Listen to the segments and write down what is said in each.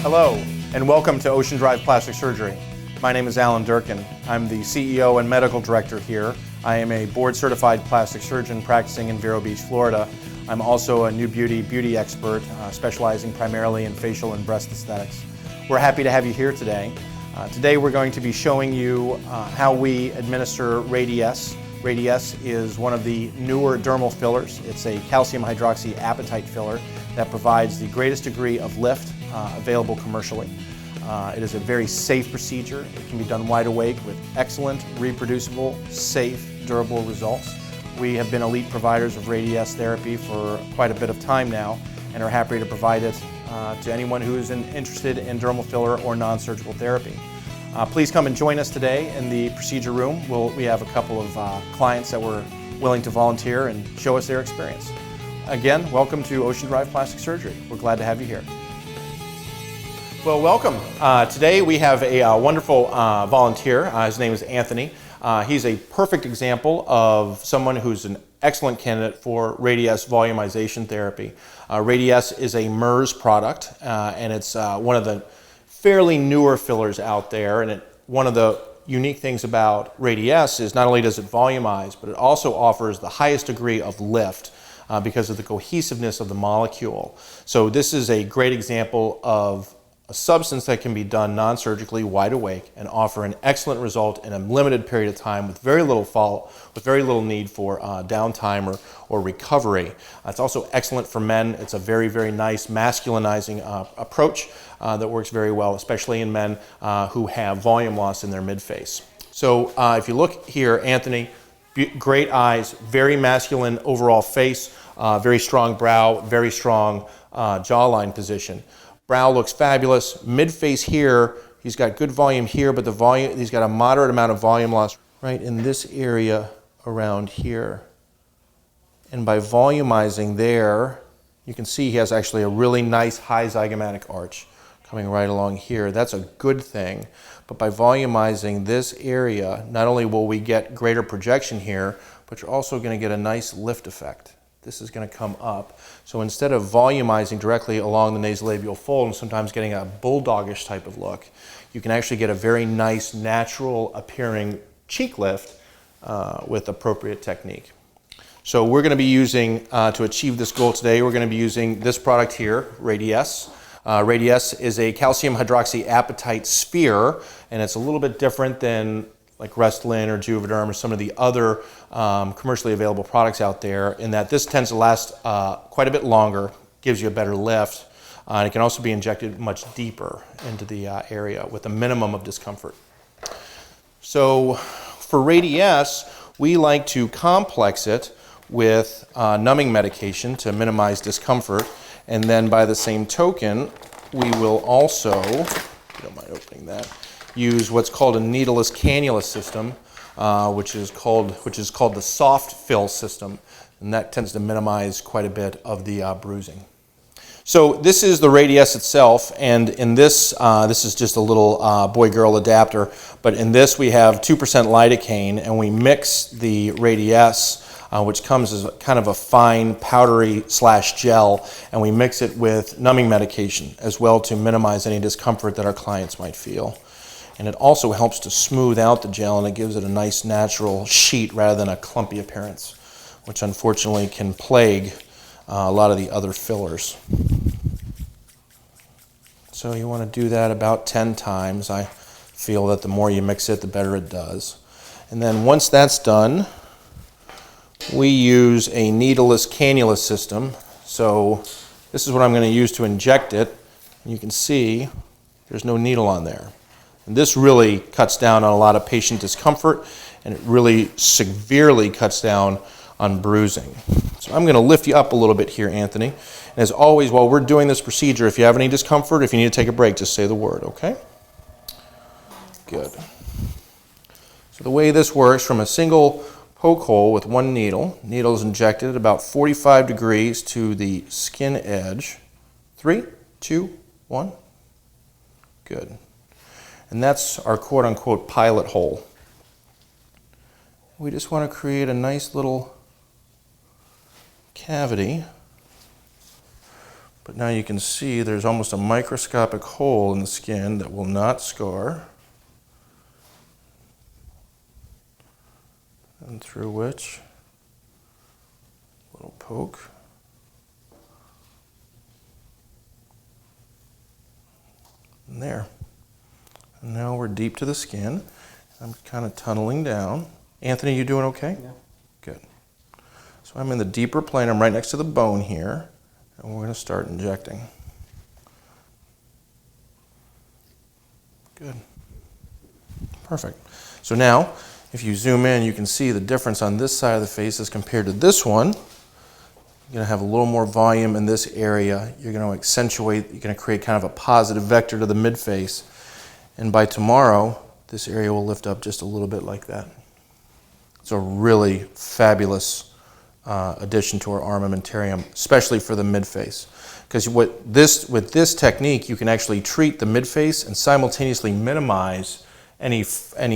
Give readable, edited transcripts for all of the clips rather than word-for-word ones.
Hello, and welcome to Ocean Drive Plastic Surgery. My name is Alan Durkin. I'm the CEO and medical director here. I am a board-certified plastic surgeon practicing in Vero Beach, Florida. I'm also a new beauty expert, specializing primarily in facial and breast aesthetics. We're happy to have you here today. Today we're going to be showing you how we administer Radiesse. Radiesse is one of the newer dermal fillers. It's a calcium hydroxyapatite filler that provides the greatest degree of lift available commercially. It is a very safe procedure. It can be done wide awake with excellent, reproducible, safe, durable results. We have been elite providers of Radiesse therapy for quite a bit of time now and are happy to provide it to anyone who is interested in dermal filler or non-surgical therapy. Please come and join us today in the procedure room. We have a couple of clients that were willing to volunteer and show us their experience. Again, welcome to Ocean Drive Plastic Surgery. We're glad to have you here. Well, welcome. Today we have a wonderful volunteer. His name is Anthony. He's a perfect example of someone who's an excellent candidate for Radiesse volumization therapy. Radiesse is a MERS product, and it's one of the fairly newer fillers out there. And one of the unique things about Radiesse is not only does it volumize, but it also offers the highest degree of lift because of the cohesiveness of the molecule. So this is a great example of a substance that can be done non-surgically, wide awake, and offer an excellent result in a limited period of time with very little need for downtime or recovery. It's also excellent for men. It's a very, very nice masculinizing approach that works very well, especially in men who have volume loss in their midface. So if you look here, Anthony, great eyes, very masculine overall face, very strong brow, very strong jawline position. Brow looks fabulous. Mid-face here, he's got good volume here, but he's got a moderate amount of volume loss right in this area around here. And by volumizing there, you can see he has actually a really nice high zygomatic arch coming right along here. That's a good thing. But by volumizing this area, not only will we get greater projection here, but you're also going to get a nice lift effect. This is going to come up. So instead of volumizing directly along the nasolabial fold and sometimes getting a bulldogish type of look, you can actually get a very nice, natural appearing cheek lift with appropriate technique. So we're going to be using, to achieve this goal today, we're going to be using this product here, Radiesse. Radiesse is a calcium hydroxyapatite sphere, and it's a little bit different than like Restylane or Juvederm or some of the other commercially available products out there, in that this tends to last quite a bit longer, gives you a better lift, and it can also be injected much deeper into the area with a minimum of discomfort. So for Radiesse, we like to complex it with numbing medication to minimize discomfort, and then by the same token, we will also, if you don't mind opening that, use what's called a needleless cannula system, which is called the soft fill system, and that tends to minimize quite a bit of the bruising. So this is the Radiesse itself, and in this, this is just a little boy-girl adapter, but in this we have 2% lidocaine, and we mix the Radiesse, which comes as kind of a fine powdery / gel, and we mix it with numbing medication as well to minimize any discomfort that our clients might feel. And it also helps to smooth out the gel, and it gives it a nice natural sheet rather than a clumpy appearance, which unfortunately can plague a lot of the other fillers. So you want to do that about 10 times. I feel that the more you mix it, the better it does. And then once that's done, we use a needleless cannula system. So this is what I'm going to use to inject it. And you can see there's no needle on there. And this really cuts down on a lot of patient discomfort, and it really severely cuts down on bruising. So I'm going to lift you up a little bit here, Anthony. And as always, while we're doing this procedure, if you have any discomfort, if you need to take a break, just say the word, okay? Good. So the way this works, from a single poke hole with one needle, needle is injected at about 45 degrees to the skin edge. 3, 2, 1. Good. And that's our quote-unquote pilot hole. We just want to create a nice little cavity But now you can see there's almost a microscopic hole in the skin that will not scar, and through which a little poke. And there. And now we're deep to the skin. I'm kind of tunneling down. Anthony, you doing okay? Yeah. Good. So I'm in the deeper plane. I'm right next to the bone here. And we're going to start injecting. Good. Perfect. So now, if you zoom in, you can see the difference on this side of the face as compared to this one. You're going to have a little more volume in this area. You're going to accentuate, you're going to create kind of a positive vector to the mid-face. And by tomorrow, this area will lift up just a little bit like that. It's a really fabulous addition to our armamentarium, especially for the mid-face. Because with this technique, you can actually treat the mid-face and simultaneously minimize any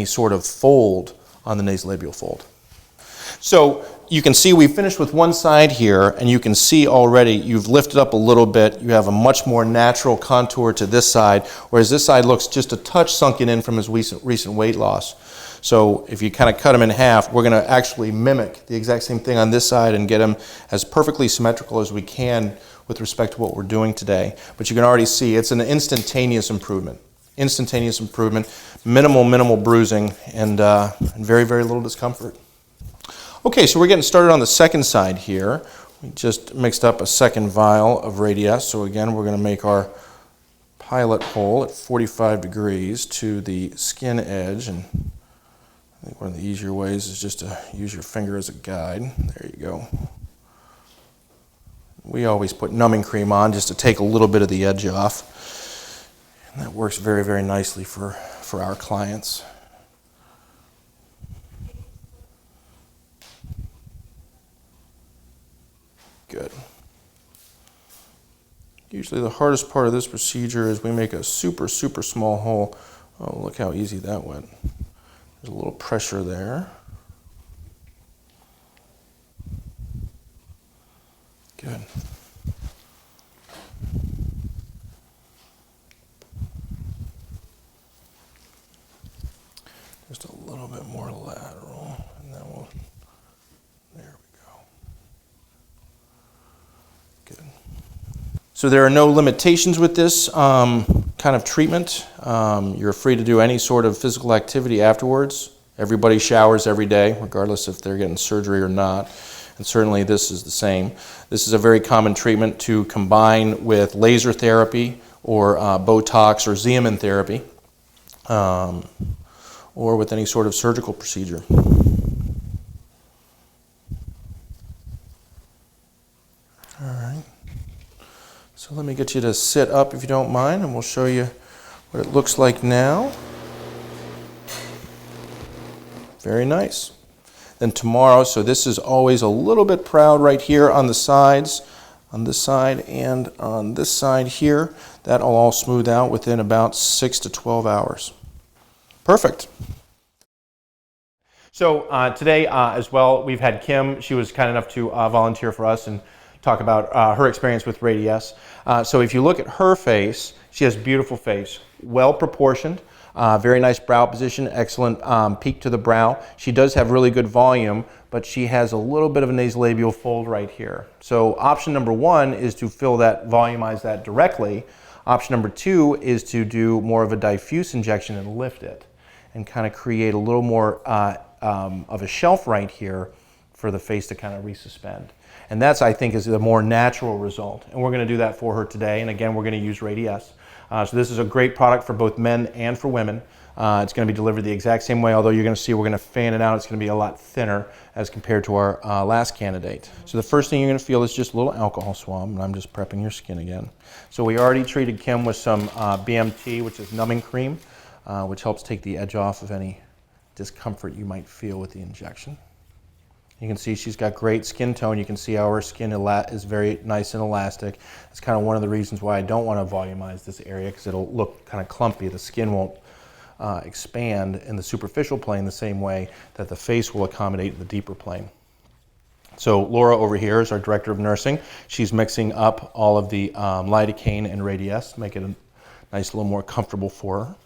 sort of fold on the nasolabial fold. So you can see we finished with one side here, and you can see already you've lifted up a little bit. You have a much more natural contour to this side, whereas this side looks just a touch sunken in from his recent weight loss. So if you kind of cut him in half, we're going to actually mimic the exact same thing on this side and get him as perfectly symmetrical as we can with respect to what we're doing today. But you can already see it's an instantaneous improvement. Instantaneous improvement, minimal bruising, and very, very little discomfort. Okay, so we're getting started on the second side here. We just mixed up a second vial of Radiesse. So again, we're going to make our pilot hole at 45 degrees to the skin edge. And I think one of the easier ways is just to use your finger as a guide. There you go. We always put numbing cream on just to take a little bit of the edge off. And that works very, very nicely for our clients. Good. Usually the hardest part of this procedure is we make a super small hole. Oh, look how easy that went. There's a little pressure there. Good. Just a little bit more lateral, and then we'll, there we go. Good. So there are no limitations with this kind of treatment. You're free to do any sort of physical activity afterwards. Everybody showers every day, regardless if they're getting surgery or not. And certainly this is the same. This is a very common treatment to combine with laser therapy or Botox or Xeomin therapy, or with any sort of surgical procedure. All right. So let me get you to sit up if you don't mind, and we'll show you what it looks like now. Very nice. Then tomorrow, so this is always a little bit proud right here on the sides, on this side and on this side here. That'll all smooth out within about 6 to 12 hours. Perfect. So today as well, we've had Kim. She was kind enough to volunteer for us and talk about her experience with Radiesse. So if you look at her face, she has a beautiful face, well proportioned, very nice brow position, excellent peak to the brow. She does have really good volume, but she has a little bit of a nasolabial fold right here. So option number one is to fill that, volumize that directly. Option number two is to do more of a diffuse injection and lift it and kind of create a little more of a shelf right here for the face to kind of resuspend. And that's, I think, is the more natural result. And we're going to do that for her today. And again, we're going to use Radiesse. So this is a great product for both men and for women. It's going to be delivered the exact same way, although you're going to see we're going to fan it out. It's going to be a lot thinner as compared to our last candidate. So the first thing you're going to feel is just a little alcohol swab, and I'm just prepping your skin again. So we already treated Kim with some BMT, which is numbing cream, which helps take the edge off of any discomfort you might feel with the injection. You can see she's got great skin tone. You can see how her skin is very nice and elastic. It's kind of one of the reasons why I don't want to volumize this area, because it'll look kind of clumpy. The skin won't expand in the superficial plane the same way that the face will accommodate in the deeper plane. So Laura over here is our director of nursing. She's mixing up all of the lidocaine and radiesse to make it a nice, little more comfortable for her.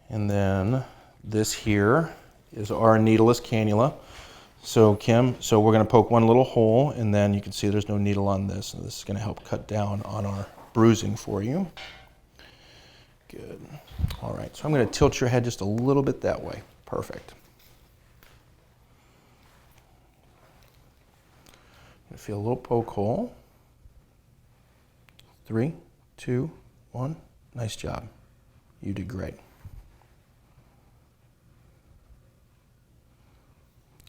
And then this here is our needleless cannula. So Kim, we're going to poke one little hole, and then you can see there's no needle on this. And this is going to help cut down on our bruising for you. Good. All right, so I'm going to tilt your head just a little bit that way. Perfect. You feel a little poke hole. 3, 2, 1. Nice job. You did great.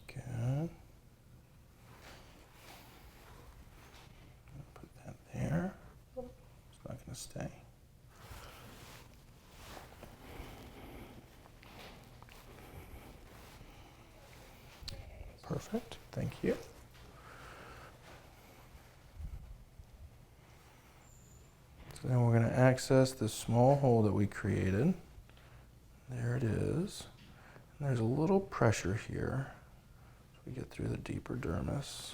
Good. Put that there. It's not going to stay. Perfect. Thank you. So then we're going to access this small hole that we created. There it is. And there's a little pressure here as we get through the deeper dermis.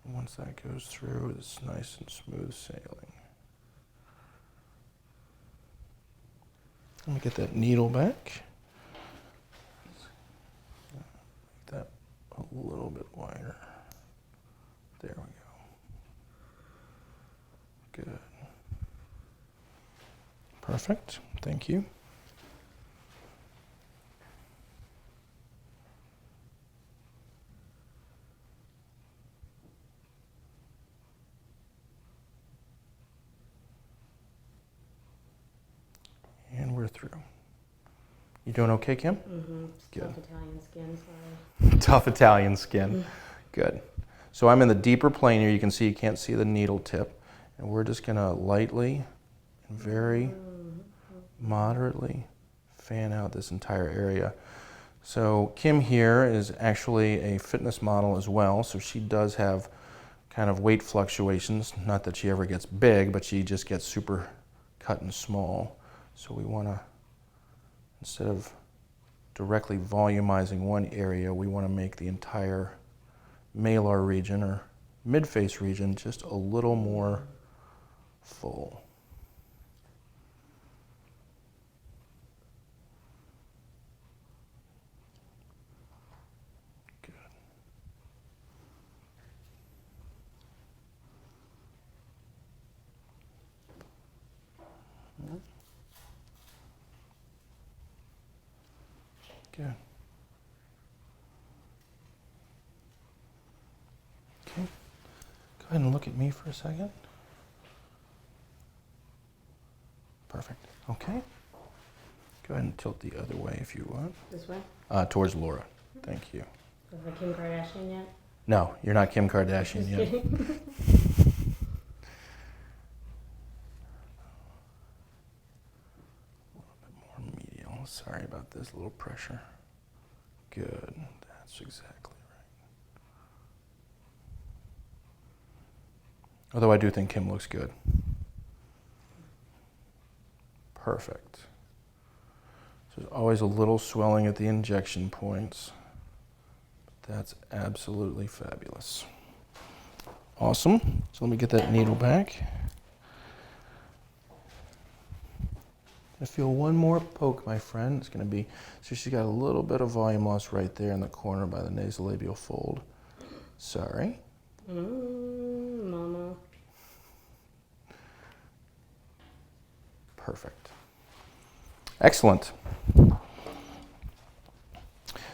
And once that goes through, it's nice and smooth sailing. Let me get that needle back. Make that a little bit wider. There we go. Good. Perfect. Thank you. And we're through. You doing okay, Kim? Mm-hmm. Good. Tough Italian skin, sorry. Tough Italian skin. Good. So I'm in the deeper plane here. You can see, you can't see the needle tip. And we're just going to lightly and very moderately fan out this entire area. So Kim here is actually a fitness model as well. So she does have kind of weight fluctuations. Not that she ever gets big, but she just gets super cut and small. So we want to, instead of directly volumizing one area, we want to make the entire malar region or mid-face region just a little more full. Good. Good. Okay. Go ahead and look at me for a second. Perfect. Okay. Go ahead and tilt the other way if you want. This way? Towards Laura. Thank you. Is I Kim Kardashian yet? No, you're not Kim Kardashian Just yet. kidding. More medial. Sorry about this little pressure. Good. That's exactly right. Although I do think Kim looks good. Perfect. So there's always a little swelling at the injection points. But that's absolutely fabulous. Awesome. So let me get that needle back. I feel one more poke, my friend. It's going to be, so she's got a little bit of volume loss right there in the corner by the nasolabial fold. Sorry. Mama. Perfect. Excellent.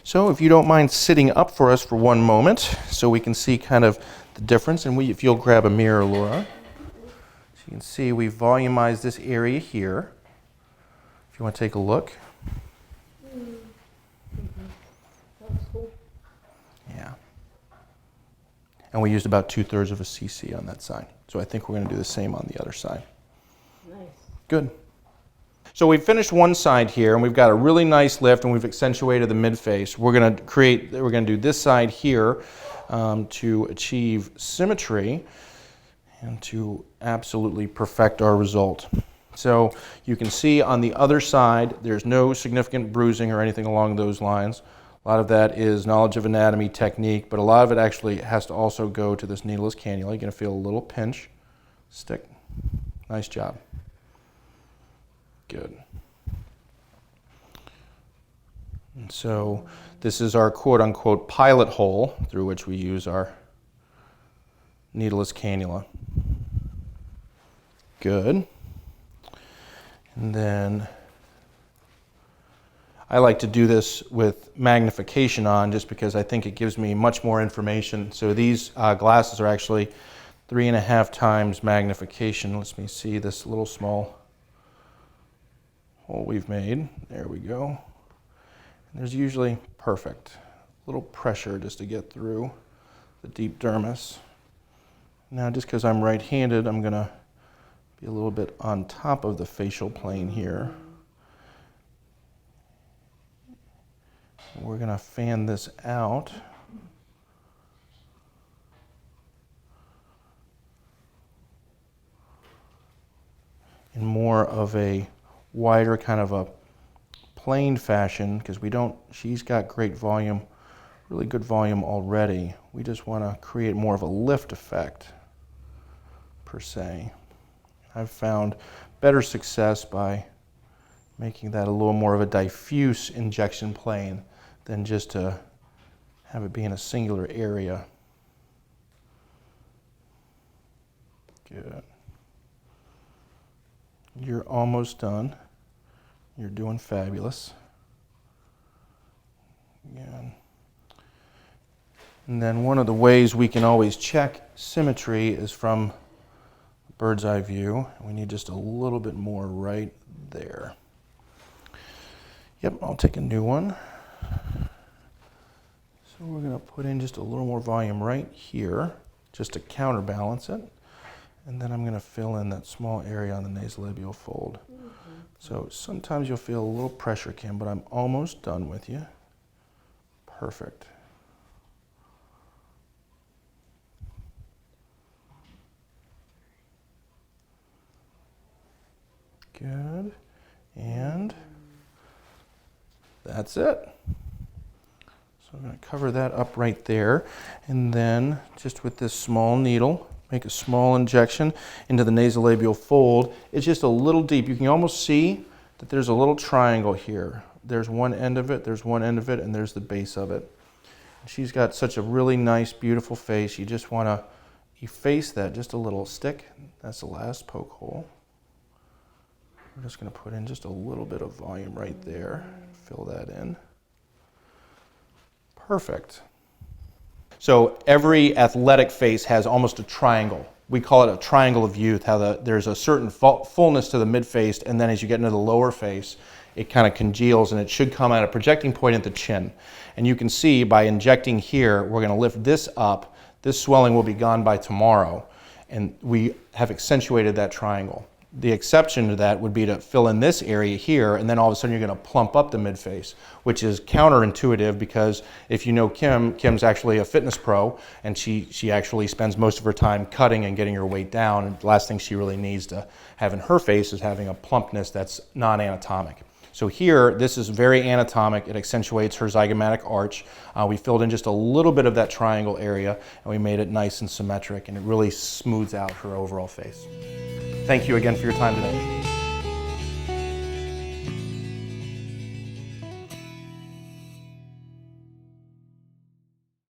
So if you don't mind sitting up for us for one moment so we can see kind of the difference, and if you'll grab a mirror, Laura. So you can see we volumized this area here. If you want to take a look. That's cool. Yeah. And we used about 2/3 of a cc on that side. So I think we're going to do the same on the other side. Nice. Good. So we've finished one side here, and we've got a really nice lift, and we've accentuated the mid-face. We're going to do this side here to achieve symmetry and to absolutely perfect our result. So you can see on the other side, there's no significant bruising or anything along those lines. A lot of that is knowledge of anatomy, technique, but a lot of it actually has to also go to this needleless cannula. You're going to feel a little pinch, stick. Nice job. Good. And so this is our quote-unquote pilot hole through which we use our needleless cannula. Good. And then I like to do this with magnification on just because I think it gives me much more information. So these glasses are actually 3.5 times magnification. Let me see this little small hole we've made. There we go. And there's usually perfect. A little pressure just to get through the deep dermis. Now just because I'm right-handed, I'm going to be a little bit on top of the facial plane here. We're going to fan this out. In more of a wider kind of a plain fashion, because she's got great volume, really good volume already. We just want to create more of a lift effect, per se. I've found better success by making that a little more of a diffuse injection plane than just to have it be in a singular area. Good. You're almost done. You're doing fabulous. Again. And then one of the ways we can always check symmetry is from bird's eye view. We need just a little bit more right there. Yep, I'll take a new one. So we're going to put in just a little more volume right here, just to counterbalance it. And then I'm going to fill in that small area on the nasolabial fold. So sometimes you'll feel a little pressure, Kim, but I'm almost done with you. Perfect. Good. And that's it. So I'm going to cover that up right there. And then just with this small needle, make a small injection into the nasolabial fold. It's just a little deep. You can almost see that there's a little triangle here. There's one end of it, there's one end of it, and there's the base of it. She's got such a really nice, beautiful face. You just want to efface that just a little. Stick. That's the last poke hole. We're just going to put in just a little bit of volume right there. Fill that in. Perfect. So every athletic face has almost a triangle. We call it a triangle of youth, how there's a certain fullness to the mid-face, and then as you get into the lower face, it kind of congeals, and it should come at a projecting point at the chin. And you can see by injecting here, we're going to lift this up. This swelling will be gone by tomorrow, and we have accentuated that triangle. The exception to that would be to fill in this area here, and then all of a sudden you're going to plump up the midface, which is counterintuitive because if you know Kim's actually a fitness pro, and she actually spends most of her time cutting and getting her weight down, and the last thing she really needs to have in her face is having a plumpness that's non-anatomic. So here, this is very anatomic. It accentuates her zygomatic arch. We filled in just a little bit of that triangle area, and we made it nice and symmetric, and it really smooths out her overall face. Thank you again for your time today.